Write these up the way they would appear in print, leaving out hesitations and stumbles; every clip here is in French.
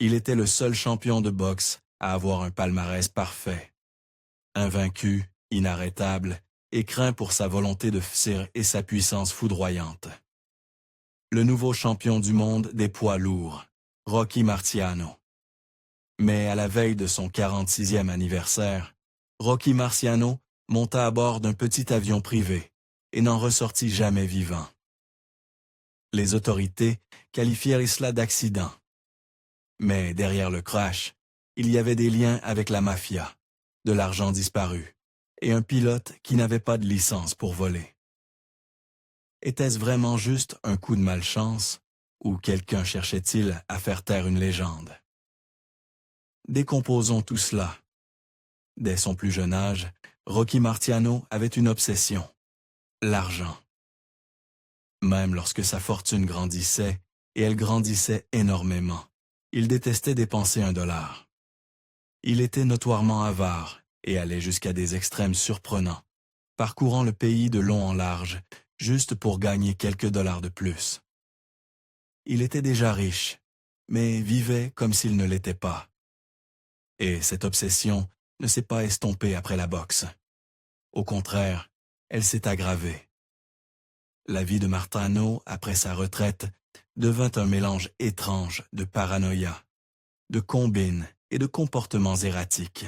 Il était le seul champion de boxe à avoir un palmarès parfait. Invaincu, inarrêtable, et craint pour sa volonté de faire et sa puissance foudroyante. Le nouveau champion du monde des poids lourds, Rocky Marciano. Mais à la veille de son 46e anniversaire, Rocky Marciano monta à bord d'un petit avion privé et n'en ressortit jamais vivant. Les autorités qualifièrent cela d'accident. Mais derrière le crash, il y avait des liens avec la mafia, de l'argent disparu et un pilote qui n'avait pas de licence pour voler. Était-ce vraiment juste un coup de malchance ou quelqu'un cherchait-il à faire taire une légende? Décomposons tout cela. Dès son plus jeune âge, Rocky Marciano avait une obsession, l'argent. Même lorsque sa fortune grandissait, et elle grandissait énormément, il détestait dépenser $1. Il était notoirement avare et allait jusqu'à des extrêmes surprenants, parcourant le pays de long en large, juste pour gagner quelques dollars de plus. Il était déjà riche, mais vivait comme s'il ne l'était pas. Et cette obsession ne s'est pas estompée après la boxe. Au contraire, elle s'est aggravée. La vie de Marciano, après sa retraite, devint un mélange étrange de paranoïa, de combines et de comportements erratiques.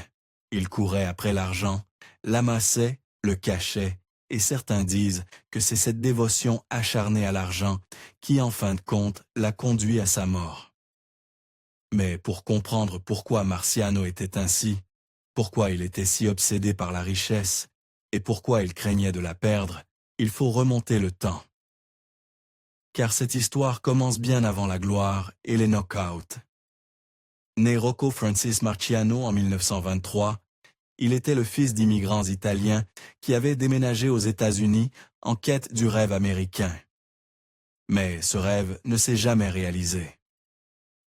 Il courait après l'argent, l'amassait, le cachait, et certains disent que c'est cette dévotion acharnée à l'argent qui, en fin de compte, l'a conduit à sa mort. Mais pour comprendre pourquoi Marciano était ainsi, pourquoi il était si obsédé par la richesse, et pourquoi il craignait de la perdre, il faut remonter le temps. Car cette histoire commence bien avant la gloire et les knockouts. Né Rocco Francis Marciano en 1923, il était le fils d'immigrants italiens qui avaient déménagé aux États-Unis en quête du rêve américain. Mais ce rêve ne s'est jamais réalisé.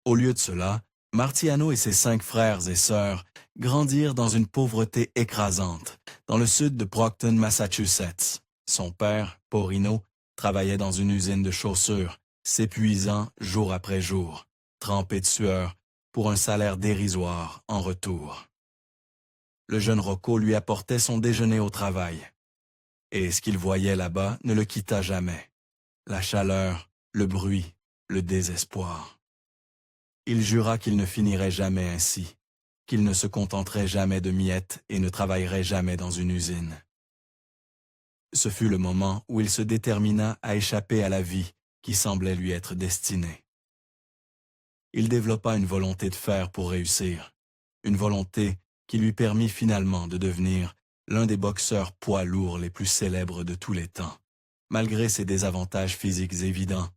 Au lieu de cela, Marciano et ses 5 frères et sœurs grandirent dans une pauvreté écrasante, dans le sud de Brockton, Massachusetts. Son père, Porino, travaillait dans une usine de chaussures, s'épuisant jour après jour, trempé de sueur, pour un salaire dérisoire en retour. Le jeune Rocco lui apportait son déjeuner au travail. Et ce qu'il voyait là-bas ne le quitta jamais. La chaleur, le bruit, le désespoir. Il jura qu'il ne finirait jamais ainsi, qu'il ne se contenterait jamais de miettes et ne travaillerait jamais dans une usine. Ce fut le moment où il se détermina à échapper à la vie qui semblait lui être destinée. Il développa une volonté de faire pour réussir, une volonté qui lui permit finalement de devenir l'un des boxeurs poids lourds les plus célèbres de tous les temps, malgré ses désavantages physiques évidents,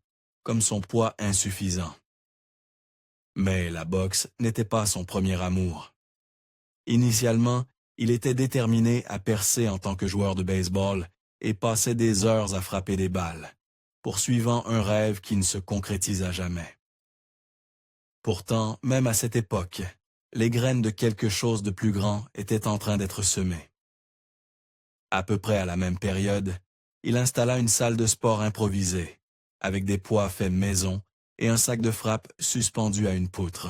comme son poids insuffisant. Mais la boxe n'était pas son premier amour. Initialement, il était déterminé à percer en tant que joueur de baseball et passait des heures à frapper des balles, poursuivant un rêve qui ne se concrétisa jamais. Pourtant, même à cette époque, les graines de quelque chose de plus grand étaient en train d'être semées. À peu près à la même période, il installa une salle de sport improvisée, avec des poids faits maison et un sac de frappe suspendu à une poutre.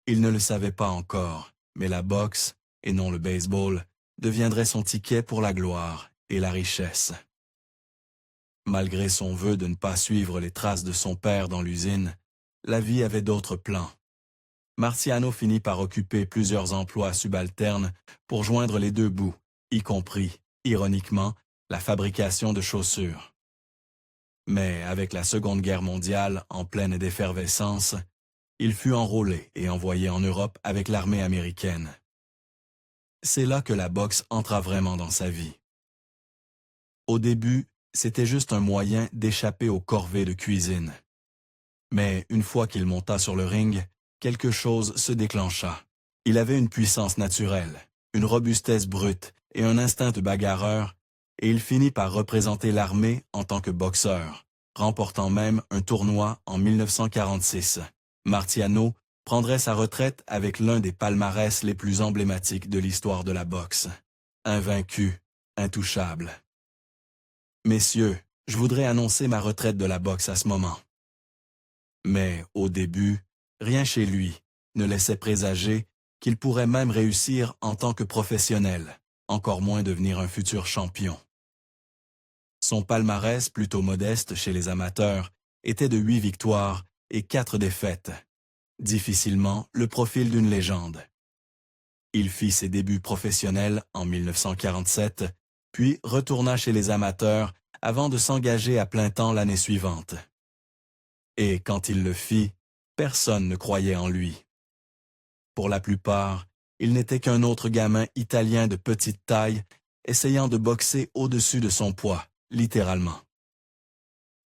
Il ne le savait pas encore, mais la boxe, et non le baseball, deviendrait son ticket pour la gloire et la richesse. Malgré son vœu de ne pas suivre les traces de son père dans l'usine, la vie avait d'autres plans. Marciano finit par occuper plusieurs emplois subalternes pour joindre les deux bouts, y compris, ironiquement, la fabrication de chaussures. Mais avec la Seconde Guerre mondiale en pleine d'effervescence, il fut enrôlé et envoyé en Europe avec l'armée américaine. C'est là que la boxe entra vraiment dans sa vie. Au début, c'était juste un moyen d'échapper aux corvées de cuisine. Mais une fois qu'il monta sur le ring, quelque chose se déclencha. Il avait une puissance naturelle, une robustesse brute et un instinct de bagarreur, et il finit par représenter l'armée en tant que boxeur, remportant même un tournoi en 1946. Marciano prendrait sa retraite avec l'un des palmarès les plus emblématiques de l'histoire de la boxe. Invaincu, intouchable. Messieurs, je voudrais annoncer ma retraite de la boxe à ce moment. Mais, au début, rien chez lui ne laissait présager qu'il pourrait même réussir en tant que professionnel, encore moins devenir un futur champion. Son palmarès, plutôt modeste chez les amateurs, était de 8 victoires et 4 défaites, difficilement le profil d'une légende. Il fit ses débuts professionnels en 1947, puis retourna chez les amateurs avant de s'engager à plein temps l'année suivante. Et quand il le fit, personne ne croyait en lui. Pour la plupart, il n'était qu'un autre gamin italien de petite taille, essayant de boxer au-dessus de son poids, littéralement.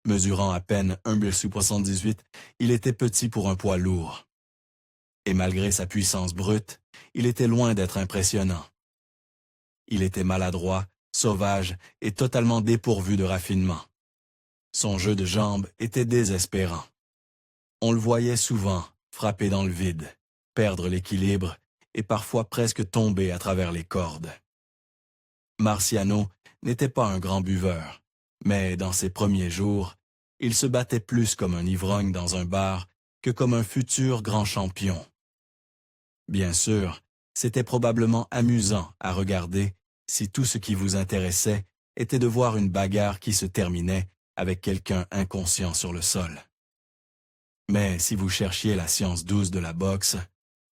Mesurant à peine 1,78 m, il était petit pour un poids lourd. Et malgré sa puissance brute, il était loin d'être impressionnant. Il était maladroit, sauvage et totalement dépourvu de raffinement. Son jeu de jambes était désespérant. On le voyait souvent frapper dans le vide, perdre l'équilibre et parfois presque tomber à travers les cordes. Marciano n'était pas un grand buveur, mais dans ses premiers jours, il se battait plus comme un ivrogne dans un bar que comme un futur grand champion. Bien sûr, c'était probablement amusant à regarder si tout ce qui vous intéressait était de voir une bagarre qui se terminait avec quelqu'un inconscient sur le sol. Mais si vous cherchiez la science douce de la boxe,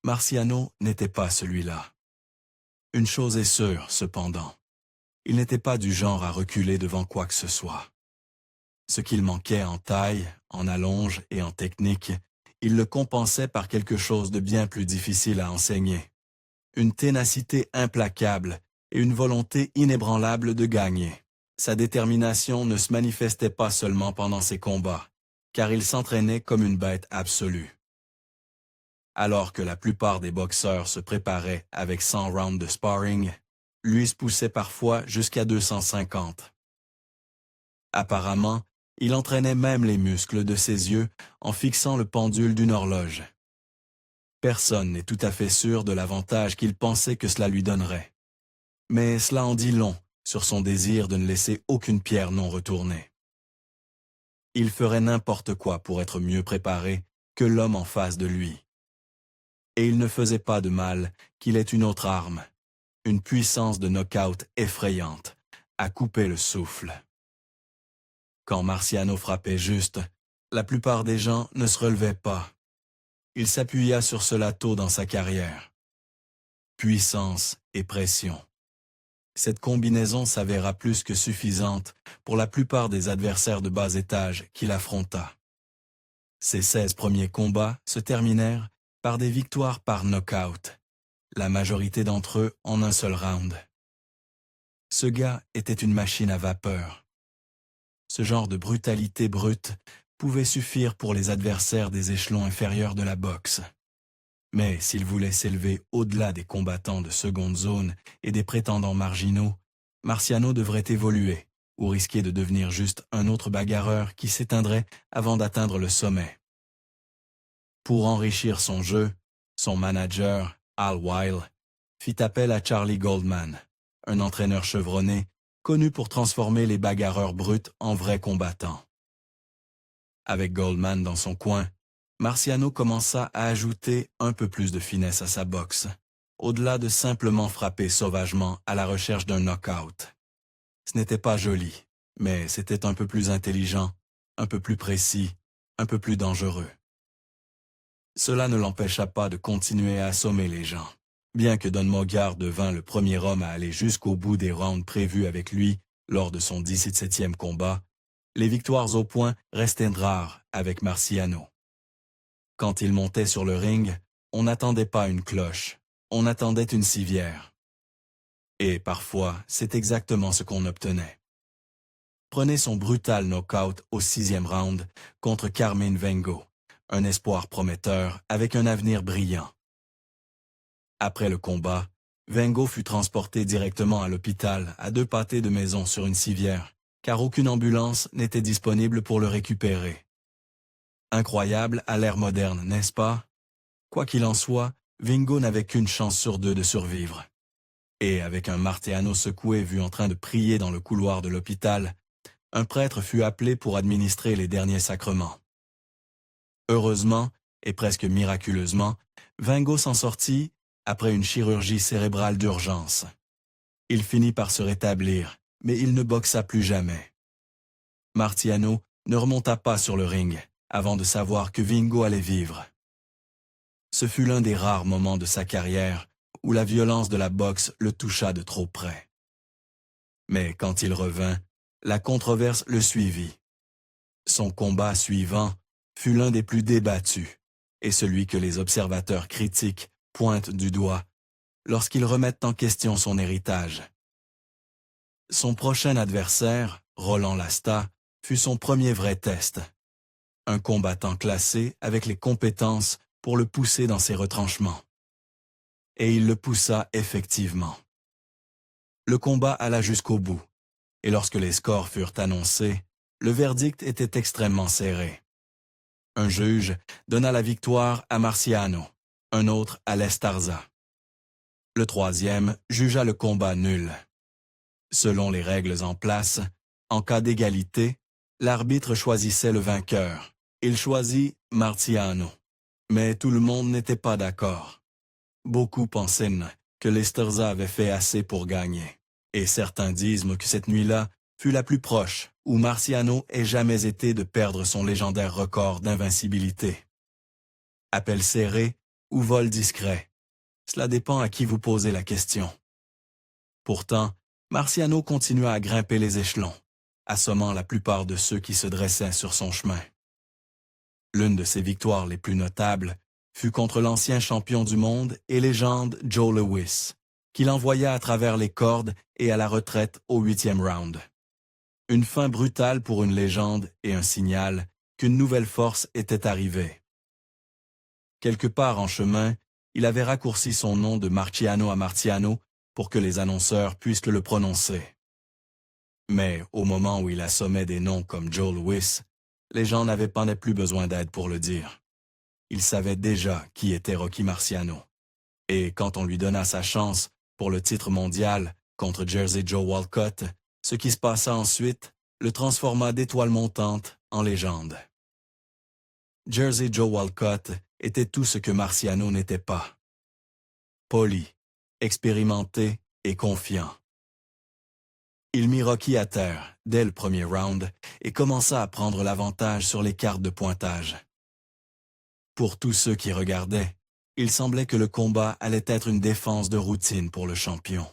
Marciano n'était pas celui-là. Une chose est sûre, cependant, il n'était pas du genre à reculer devant quoi que ce soit. Ce qu'il manquait en taille, en allonge et en technique, il le compensait par quelque chose de bien plus difficile à enseigner. Une ténacité implacable et une volonté inébranlable de gagner. Sa détermination ne se manifestait pas seulement pendant ses combats, car il s'entraînait comme une bête absolue. Alors que la plupart des boxeurs se préparaient avec 100 rounds de sparring, lui se poussait parfois jusqu'à 250. Apparemment, il entraînait même les muscles de ses yeux en fixant le pendule d'une horloge. Personne n'est tout à fait sûr de l'avantage qu'il pensait que cela lui donnerait. Mais cela en dit long sur son désir de ne laisser aucune pierre non retournée. Il ferait n'importe quoi pour être mieux préparé que l'homme en face de lui. Et il ne faisait pas de mal qu'il ait une autre arme, une puissance de knockout effrayante, à couper le souffle. Quand Marciano frappait juste, la plupart des gens ne se relevaient pas. Il s'appuya sur cela tôt dans sa carrière. Puissance et pression. Cette combinaison s'avéra plus que suffisante pour la plupart des adversaires de bas étage qu'il affronta. Ses 16 premiers combats se terminèrent par des victoires par knockout, la majorité d'entre eux en un seul round. Ce gars était une machine à vapeur. Ce genre de brutalité brute pouvait suffire pour les adversaires des échelons inférieurs de la boxe. Mais s'il voulait s'élever au-delà des combattants de seconde zone et des prétendants marginaux, Marciano devrait évoluer ou risquer de devenir juste un autre bagarreur qui s'éteindrait avant d'atteindre le sommet. Pour enrichir son jeu, son manager, Al Weil, fit appel à Charlie Goldman, un entraîneur chevronné, connu pour transformer les bagarreurs bruts en vrais combattants. Avec Goldman dans son coin, Marciano commença à ajouter un peu plus de finesse à sa boxe, au-delà de simplement frapper sauvagement à la recherche d'un knockout. Ce n'était pas joli, mais c'était un peu plus intelligent, un peu plus précis, un peu plus dangereux. Cela ne l'empêcha pas de continuer à assommer les gens. Bien que Don Mogard devint le premier homme à aller jusqu'au bout des rounds prévus avec lui lors de son 17e combat, les victoires au point restaient rares avec Marciano. Quand il montait sur le ring, on n'attendait pas une cloche, on attendait une civière. Et parfois, c'est exactement ce qu'on obtenait. Prenez son brutal knockout au 6e round contre Carmine Vengo, un espoir prometteur avec un avenir brillant. Après le combat, Vengo fut transporté directement à l'hôpital à 2 pâtés de maison sur une civière, car aucune ambulance n'était disponible pour le récupérer. Incroyable à l'ère moderne, n'est-ce pas? Quoi qu'il en soit, Vengo n'avait qu'une chance sur 2 de survivre. Et avec un Marciano secoué vu en train de prier dans le couloir de l'hôpital, un prêtre fut appelé pour administrer les derniers sacrements. Heureusement, et presque miraculeusement, Vingo s'en sortit après une chirurgie cérébrale d'urgence. Il finit par se rétablir, mais il ne boxa plus jamais. Marciano ne remonta pas sur le ring avant de savoir que Vingo allait vivre. Ce fut l'un des rares moments de sa carrière où la violence de la boxe le toucha de trop près. Mais quand il revint, la controverse le suivit. Son combat suivant fut l'un des plus débattus et celui que les observateurs critiques pointent du doigt lorsqu'ils remettent en question son héritage. Son prochain adversaire, Roland Lasta, fut son premier vrai test. Un combattant classé avec les compétences pour le pousser dans ses retranchements. Et il le poussa effectivement. Le combat alla jusqu'au bout, et lorsque les scores furent annoncés, le verdict était extrêmement serré. Un juge donna la victoire à Marciano, un autre à Lestarza. Le troisième jugea le combat nul. Selon les règles en place, en cas d'égalité, l'arbitre choisissait le vainqueur. Il choisit Marciano. Mais tout le monde n'était pas d'accord. Beaucoup pensaient que Lestarza avait fait assez pour gagner. Et certains disent que cette nuit-là fut la plus proche où Marciano ait jamais été de perdre son légendaire record d'invincibilité. Appel serré ou vol discret, cela dépend à qui vous posez la question. Pourtant, Marciano continua à grimper les échelons, assommant la plupart de ceux qui se dressaient sur son chemin. L'une de ses victoires les plus notables fut contre l'ancien champion du monde et légende Joe Louis, qu'il envoya à travers les cordes et à la retraite au 8e round. Une fin brutale pour une légende et un signal qu'une nouvelle force était arrivée. Quelque part en chemin, il avait raccourci son nom de Marciano à Marciano pour que les annonceurs puissent le prononcer. Mais au moment où il assommait des noms comme Joe Louis, les gens n'avaient pas plus besoin d'aide pour le dire. Ils savaient déjà qui était Rocky Marciano. Et quand on lui donna sa chance pour le titre mondial contre Jersey Joe Walcott, ce qui se passa ensuite le transforma d'étoile montante en légende. Jersey Joe Walcott était tout ce que Marciano n'était pas. Poli, expérimenté et confiant. Il mit Rocky à terre dès le premier round et commença à prendre l'avantage sur les cartes de pointage. Pour tous ceux qui regardaient, il semblait que le combat allait être une défense de routine pour le champion.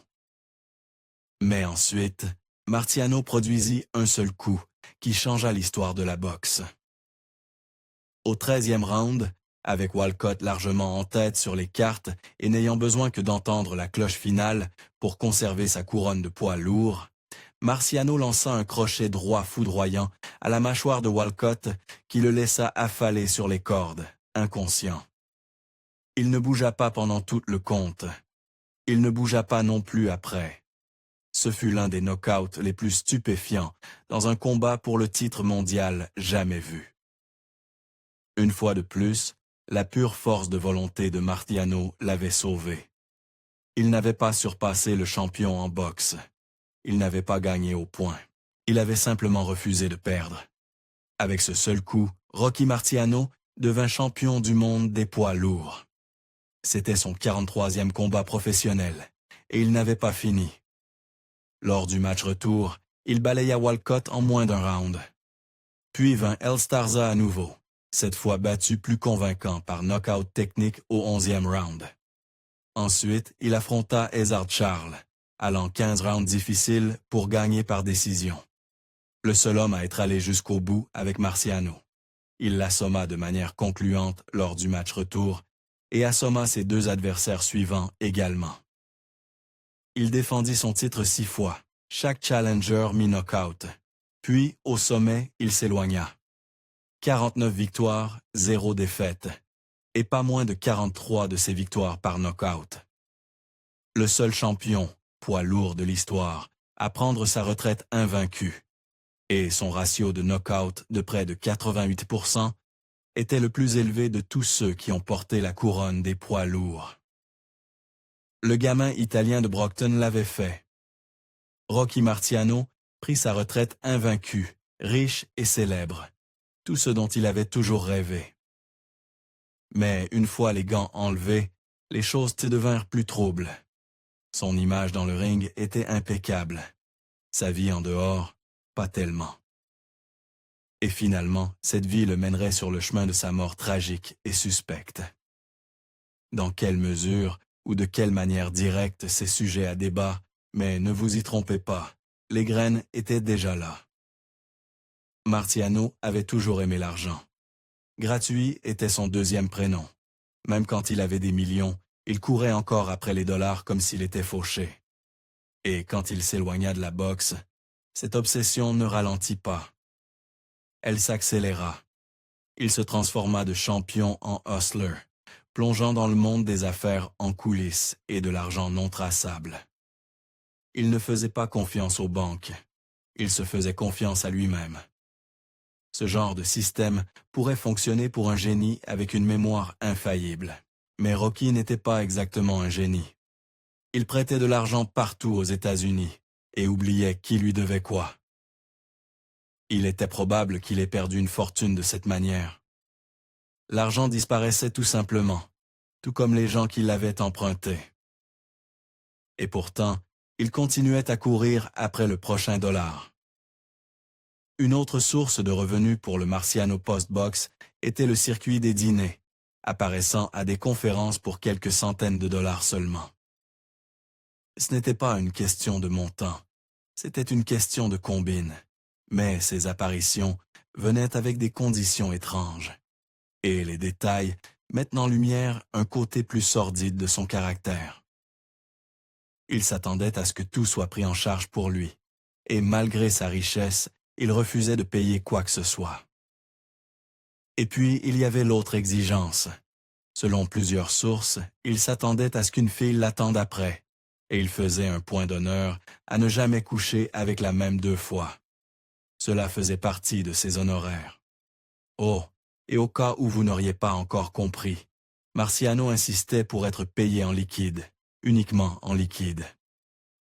Mais ensuite, Marciano produisit un seul coup qui changea l'histoire de la boxe. Au 13e round, avec Walcott largement en tête sur les cartes et n'ayant besoin que d'entendre la cloche finale pour conserver sa couronne de poids lourd, Marciano lança un crochet droit foudroyant à la mâchoire de Walcott qui le laissa affaler sur les cordes, inconscient. Il ne bougea pas pendant tout le compte. Il ne bougea pas non plus après. Ce fut l'un des knockouts les plus stupéfiants dans un combat pour le titre mondial jamais vu. Une fois de plus, la pure force de volonté de Marciano l'avait sauvé. Il n'avait pas surpassé le champion en boxe. Il n'avait pas gagné au point. Il avait simplement refusé de perdre. Avec ce seul coup, Rocky Marciano devint champion du monde des poids lourds. C'était son 43e combat professionnel, et il n'avait pas fini. Lors du match retour, il balaya Walcott en moins d'un round. Puis vint Lestarza à nouveau, cette fois battu plus convaincant par knockout technique au 11e round. Ensuite, il affronta Ezzard Charles, allant 15 rounds difficiles pour gagner par décision. Le seul homme à être allé jusqu'au bout avec Marciano. Il l'assomma de manière concluante lors du match retour et assomma ses deux adversaires suivants également. Il défendit son titre 6 fois, chaque challenger mit knockout. Puis, au sommet, il s'éloigna. 49 victoires, 0 défaites, et pas moins de 43 de ses victoires par knockout. Le seul champion, poids lourd de l'histoire, à prendre sa retraite invaincu. Et son ratio de knockout de près de 88% était le plus élevé de tous ceux qui ont porté la couronne des poids lourds. Le gamin italien de Brockton l'avait fait. Rocky Marciano prit sa retraite invaincu, riche et célèbre, tout ce dont il avait toujours rêvé. Mais une fois les gants enlevés, les choses devinrent plus troubles. Son image dans le ring était impeccable. Sa vie en dehors, pas tellement. Et finalement, cette vie le mènerait sur le chemin de sa mort tragique et suspecte. Dans quelle mesure ou de quelle manière directe c'est sujet à débat, mais ne vous y trompez pas, les graines étaient déjà là. Marciano avait toujours aimé l'argent. Gratuit était son deuxième prénom. Même quand il avait des millions, il courait encore après les dollars comme s'il était fauché. Et quand il s'éloigna de la boxe, cette obsession ne ralentit pas. Elle s'accéléra. Il se transforma de champion en hustler, plongeant dans le monde des affaires en coulisses et de l'argent non traçable. Il ne faisait pas confiance aux banques. Il se faisait confiance à lui-même. Ce genre de système pourrait fonctionner pour un génie avec une mémoire infaillible. Mais Rocky n'était pas exactement un génie. Il prêtait de l'argent partout aux États-Unis et oubliait qui lui devait quoi. Il était probable qu'il ait perdu une fortune de cette manière. L'argent disparaissait tout simplement, tout comme les gens qui l'avaient emprunté. Et pourtant, il continuait à courir après le prochain dollar. Une autre source de revenus pour le Marciano Postbox était le circuit des dîners, apparaissant à des conférences pour quelques centaines de dollars seulement. Ce n'était pas une question de montant, c'était une question de combine. Mais ces apparitions venaient avec des conditions étranges. Et les détails mettent en lumière un côté plus sordide de son caractère. Il s'attendait à ce que tout soit pris en charge pour lui, et malgré sa richesse, il refusait de payer quoi que ce soit. Et puis, il y avait l'autre exigence. Selon plusieurs sources, il s'attendait à ce qu'une fille l'attende après, et il faisait un point d'honneur à ne jamais coucher avec la même 2 fois. Cela faisait partie de ses honoraires. Oh, et au cas où vous n'auriez pas encore compris, Marciano insistait pour être payé en liquide, uniquement en liquide.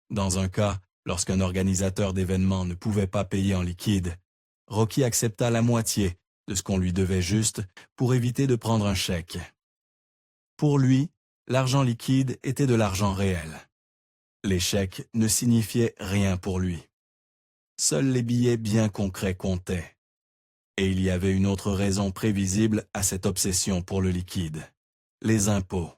Dans un cas, lorsqu'un organisateur d'événements ne pouvait pas payer en liquide, Rocky accepta la moitié de ce qu'on lui devait juste pour éviter de prendre un chèque. Pour lui, l'argent liquide était de l'argent réel. Les chèques ne signifiaient rien pour lui. Seuls les billets bien concrets comptaient. Et il y avait une autre raison prévisible à cette obsession pour le liquide: les impôts.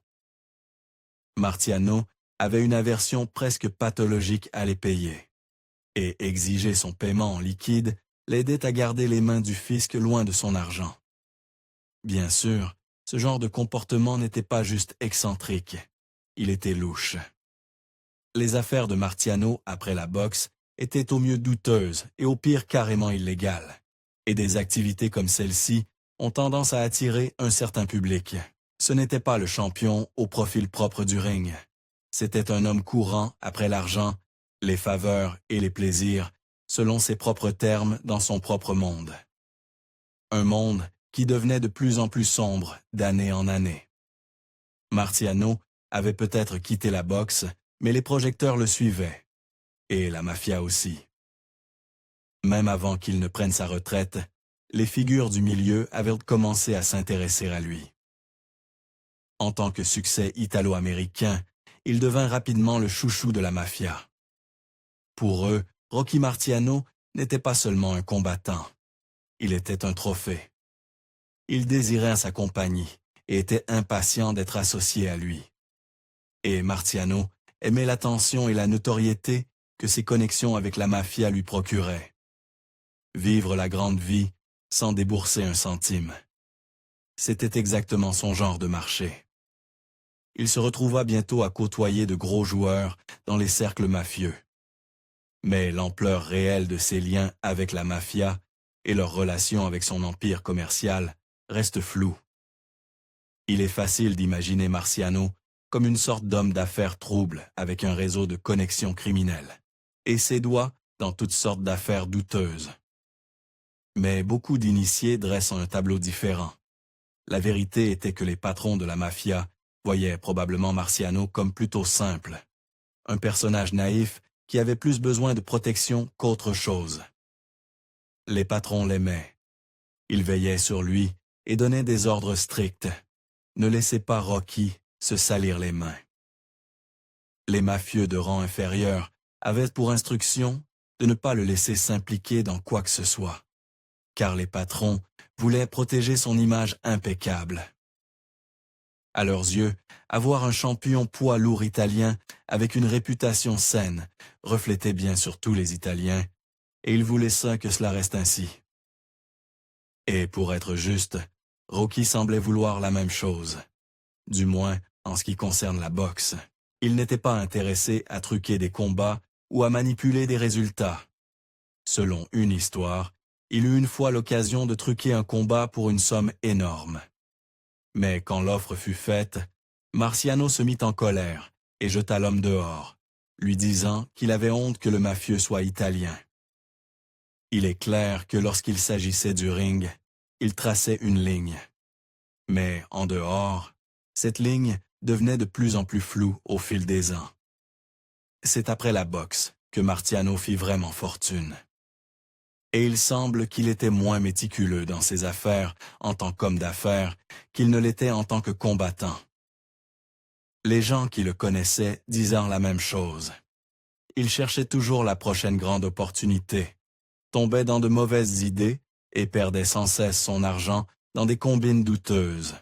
Marciano avait une aversion presque pathologique à les payer. Et exiger son paiement en liquide l'aidait à garder les mains du fisc loin de son argent. Bien sûr, ce genre de comportement n'était pas juste excentrique, il était louche. Les affaires de Marciano après la boxe étaient au mieux douteuses et au pire carrément illégales. Et des activités comme celle-ci ont tendance à attirer un certain public. Ce n'était pas le champion au profil propre du ring. C'était un homme courant après l'argent, les faveurs et les plaisirs, selon ses propres termes dans son propre monde. Un monde qui devenait de plus en plus sombre d'année en année. Marciano avait peut-être quitté la boxe, mais les projecteurs le suivaient. Et la mafia aussi. Même avant qu'il ne prenne sa retraite, les figures du milieu avaient commencé à s'intéresser à lui. En tant que succès italo-américain, il devint rapidement le chouchou de la mafia. Pour eux, Rocky Marciano n'était pas seulement un combattant, il était un trophée. Ils désiraient sa compagnie et étaient impatients d'être associés à lui. Et Marciano aimait l'attention et la notoriété que ses connexions avec la mafia lui procuraient. Vivre la grande vie sans débourser un centime. C'était exactement son genre de marché. Il se retrouva bientôt à côtoyer de gros joueurs dans les cercles mafieux. Mais l'ampleur réelle de ses liens avec la mafia et leur relation avec son empire commercial reste floue. Il est facile d'imaginer Marciano comme une sorte d'homme d'affaires trouble avec un réseau de connexions criminelles, et ses doigts dans toutes sortes d'affaires douteuses. Mais beaucoup d'initiés dressent un tableau différent. La vérité était que les patrons de la mafia voyaient probablement Marciano comme plutôt simple, un personnage naïf qui avait plus besoin de protection qu'autre chose. Les patrons l'aimaient. Ils veillaient sur lui et donnaient des ordres stricts. ne laissez pas Rocky se salir les mains. Les mafieux de rang inférieur avaient pour instruction de ne pas le laisser s'impliquer dans quoi que ce soit, car les patrons voulaient protéger son image impeccable. À leurs yeux, avoir un champion poids lourd italien avec une réputation saine reflétait bien sur tous les Italiens, et ils voulaient ça que cela reste ainsi. Et pour être juste, Rocky semblait vouloir la même chose. Du moins, en ce qui concerne la boxe. Il n'était pas intéressé à truquer des combats ou à manipuler des résultats. Selon une histoire, il eut une fois l'occasion de truquer un combat pour une somme énorme. Mais quand l'offre fut faite, Marciano se mit en colère et jeta l'homme dehors, lui disant qu'il avait honte que le mafieux soit italien. Il est clair que lorsqu'il s'agissait du ring, il traçait une ligne. Mais en dehors, cette ligne devenait de plus en plus floue au fil des ans. C'est après la boxe que Marciano fit vraiment fortune. Et il semble qu'il était moins méticuleux dans ses affaires en tant qu'homme d'affaires qu'il ne l'était en tant que combattant. Les gens qui le connaissaient disaient la même chose. Il cherchait toujours la prochaine grande opportunité, tombait dans de mauvaises idées et perdait sans cesse son argent dans des combines douteuses.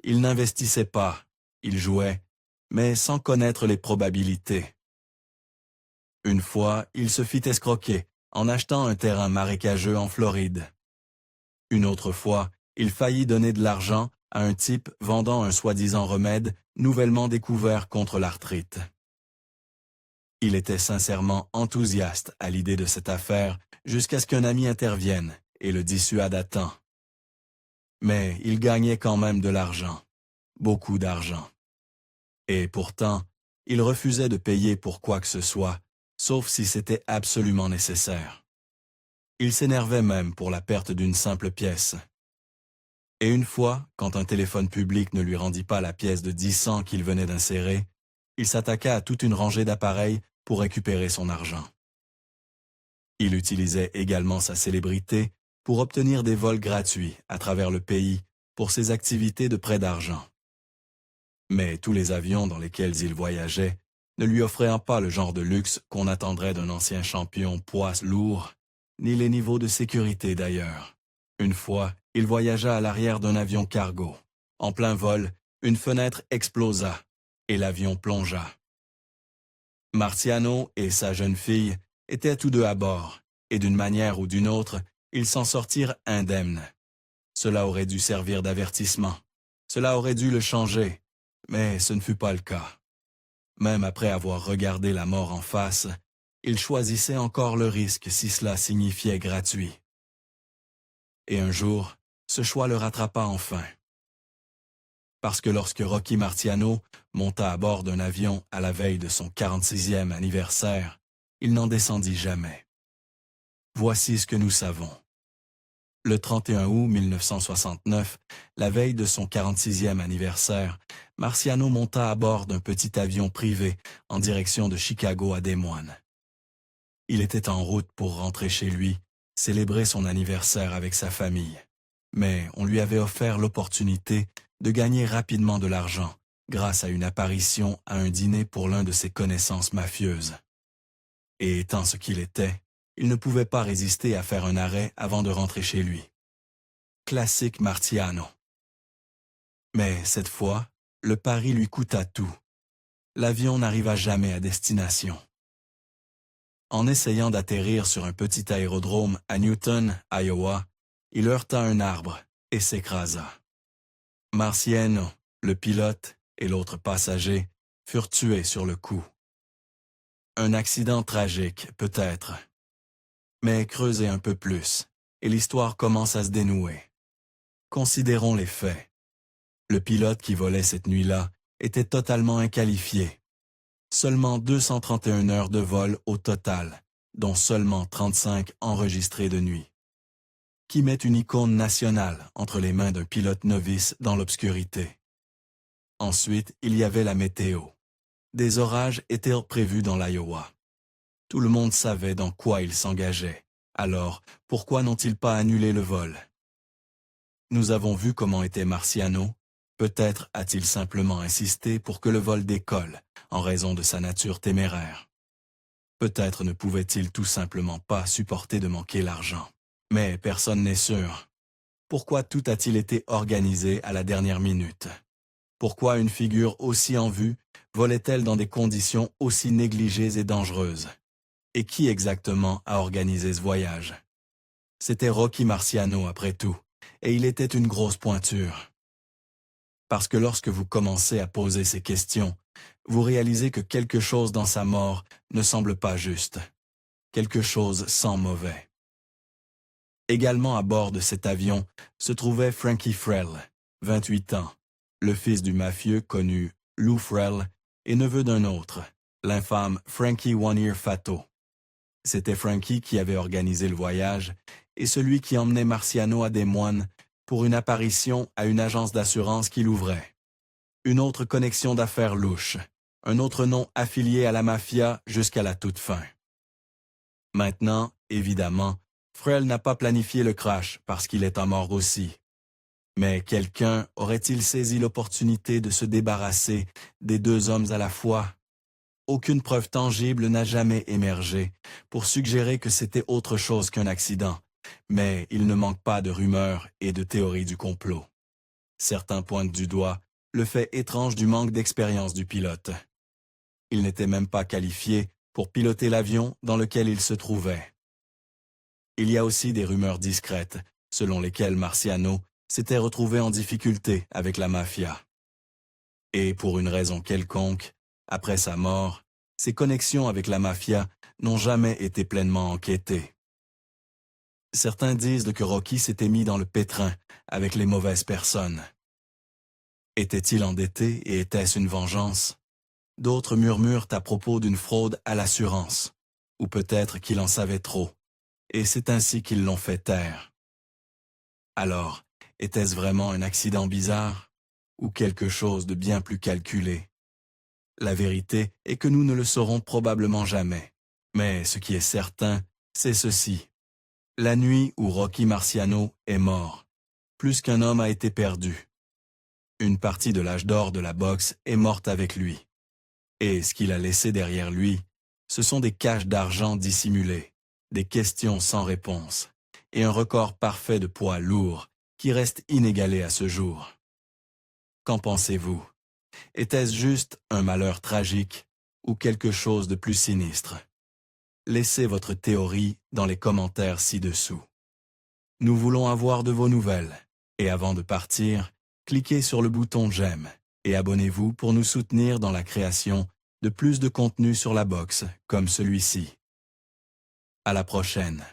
Il n'investissait pas, il jouait, mais sans connaître les probabilités. Une fois, il se fit escroquer en achetant un terrain marécageux en Floride. Une autre fois, il faillit donner de l'argent à un type vendant un soi-disant remède nouvellement découvert contre l'arthrite. Il était sincèrement enthousiaste à l'idée de cette affaire jusqu'à ce qu'un ami intervienne et le dissuade à temps. Mais il gagnait quand même de l'argent, beaucoup d'argent. Et pourtant, il refusait de payer pour quoi que ce soit, sauf si c'était absolument nécessaire. Il s'énervait même pour la perte d'une simple pièce. Et une fois, quand un téléphone public ne lui rendit pas la pièce de 10 cents qu'il venait d'insérer, il s'attaqua à toute une rangée d'appareils pour récupérer son argent. Il utilisait également sa célébrité pour obtenir des vols gratuits à travers le pays pour ses activités de prêt d'argent. Mais tous les avions dans lesquels il voyageait ne lui offraient pas le genre de luxe qu'on attendrait d'un ancien champion poids lourd, ni les niveaux de sécurité d'ailleurs. Une fois, il voyagea à l'arrière d'un avion cargo. En plein vol, une fenêtre explosa et l'avion plongea. Marciano et sa jeune fille étaient tous deux à bord, et d'une manière ou d'une autre, ils s'en sortirent indemnes. Cela aurait dû servir d'avertissement. Cela aurait dû le changer, mais ce ne fut pas le cas. Même après avoir regardé la mort en face, il choisissait encore le risque si cela signifiait gratuit. Et un jour, ce choix le rattrapa enfin. Parce que lorsque Rocky Marciano monta à bord d'un avion à la veille de son 46e anniversaire, il n'en descendit jamais. Voici ce que nous savons. Le 31 août 1969, la veille de son 46e anniversaire, Marciano monta à bord d'un petit avion privé en direction de Chicago à Des Moines. Il était en route pour rentrer chez lui, célébrer son anniversaire avec sa famille. Mais on lui avait offert l'opportunité de gagner rapidement de l'argent grâce à une apparition à un dîner pour l'un de ses connaissances mafieuses. Et étant ce qu'il était, il ne pouvait pas résister à faire un arrêt avant de rentrer chez lui. Classique Marciano. Mais cette fois, le pari lui coûta tout. L'avion n'arriva jamais à destination. En essayant d'atterrir sur un petit aérodrome à Newton, Iowa, il heurta un arbre et s'écrasa. Marciano, le pilote et l'autre passager furent tués sur le coup. Un accident tragique, peut-être. Mais creusez un peu plus, et l'histoire commence à se dénouer. Considérons les faits. Le pilote qui volait cette nuit-là était totalement inqualifié. Seulement 231 heures de vol au total, dont seulement 35 enregistrées de nuit. Qui met une icône nationale entre les mains d'un pilote novice dans l'obscurité. Ensuite, il y avait la météo. Des orages étaient prévus dans l'Iowa. Tout le monde savait dans quoi il s'engageait. Alors, pourquoi n'ont-ils pas annulé le vol? Nous avons vu comment était Marciano. Peut-être a-t-il simplement insisté pour que le vol décolle, en raison de sa nature téméraire. Peut-être ne pouvait-il tout simplement pas supporter de manquer l'argent. Mais personne n'est sûr. Pourquoi tout a-t-il été organisé à la dernière minute? Pourquoi une figure aussi en vue volait-elle dans des conditions aussi négligées et dangereuses? Et qui exactement a organisé ce voyage? C'était Rocky Marciano après tout, et il était une grosse pointure. Parce que lorsque vous commencez à poser ces questions, vous réalisez que quelque chose dans sa mort ne semble pas juste. Quelque chose sent mauvais. Également à bord de cet avion se trouvait Frankie Frel, 28 ans, le fils du mafieux connu Lou Frel et neveu d'un autre, l'infâme Frankie One Ear Fatto. C'était Frankie qui avait organisé le voyage et celui qui emmenait Marciano à Des Moines pour une apparition à une agence d'assurance qu'il ouvrait. Une autre connexion d'affaires louche, un autre nom affilié à la mafia jusqu'à la toute fin. Maintenant, évidemment, Frel n'a pas planifié le crash parce qu'il est en morgue aussi. Mais quelqu'un aurait-il saisi l'opportunité de se débarrasser des deux hommes à la fois? Aucune preuve tangible n'a jamais émergé pour suggérer que c'était autre chose qu'un accident, mais il ne manque pas de rumeurs et de théories du complot. Certains pointent du doigt le fait étrange du manque d'expérience du pilote. Il n'était même pas qualifié pour piloter l'avion dans lequel il se trouvait. Il y a aussi des rumeurs discrètes, selon lesquelles Marciano s'était retrouvé en difficulté avec la mafia. Et pour une raison quelconque, après sa mort, ses connexions avec la mafia n'ont jamais été pleinement enquêtées. Certains disent que Rocky s'était mis dans le pétrin avec les mauvaises personnes. Était-il endetté et était-ce une vengeance? D'autres murmurent à propos d'une fraude à l'assurance, ou peut-être qu'il en savait trop, et c'est ainsi qu'ils l'ont fait taire. Alors, était-ce vraiment un accident bizarre, ou quelque chose de bien plus calculé? La vérité est que nous ne le saurons probablement jamais, mais ce qui est certain, c'est ceci. La nuit où Rocky Marciano est mort, plus qu'un homme a été perdu. Une partie de l'âge d'or de la boxe est morte avec lui. Et ce qu'il a laissé derrière lui, ce sont des caches d'argent dissimulées, des questions sans réponse, et un record parfait de poids lourd qui reste inégalé à ce jour. Qu'en pensez-vous? Était-ce juste un malheur tragique ou quelque chose de plus sinistre? Laissez votre théorie dans les commentaires ci-dessous. Nous voulons avoir de vos nouvelles, et avant de partir, cliquez sur le bouton j'aime et abonnez-vous pour nous soutenir dans la création de plus de contenu sur la boxe comme celui-ci. À la prochaine.